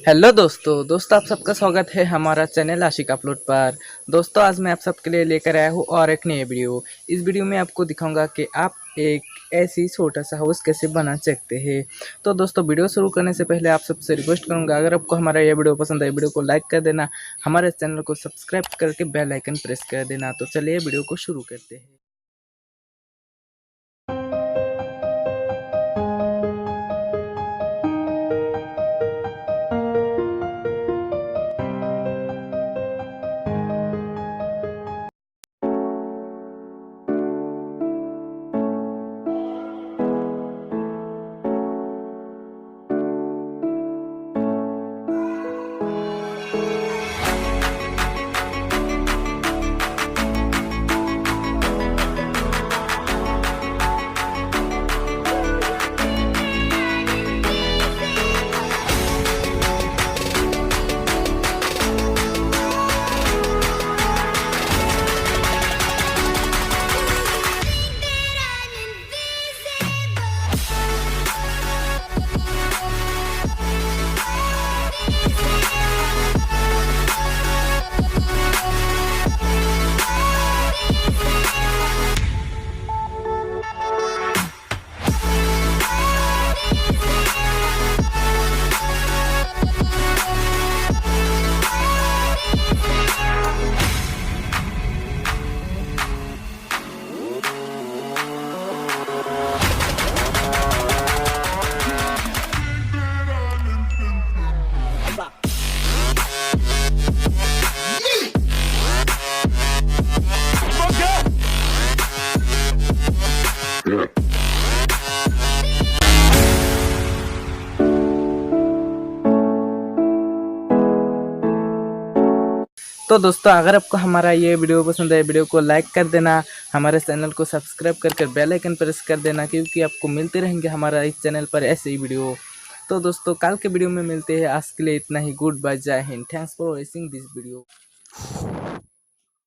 Hello दोस्तों आप सबका स्वागत है हमारा चैनल आशिक अपलोड पर। दोस्तों आज मैं आप सबके लिए लेकर आया हूँ और एक नई वीडियो। इस वीडियो में आपको दिखाऊंगा कि आप एक ऐसी छोटा सा हाउस कैसे बना सकते हैं। तो दोस्तों वीडियो शुरू करने से पहले आप सबसे रिक्वेस्ट करूंगा, अगर आपको हमारा ये वीडियो पसंद आए वीडियो को लाइक कर देना, हमारे चैनल को सब्सक्राइब करके बेल आइकन प्रेस कर देना। तो चलिए वीडियो को शुरू करते हैं। तो दोस्तों अगर आपको हमारा ये वीडियो पसंद है, वीडियो को लाइक कर देना, हमारे चैनल को सब्सक्राइब कर बेल आइकन प्रेस कर देना, क्योंकि आपको मिलते रहेंगे हमारा इस चैनल पर ऐसे ही वीडियो। तो दोस्तों कल के वीडियो में मिलते हैं। आज के लिए इतना ही। गुड बाय, जय Hind. Thanks for watching this video.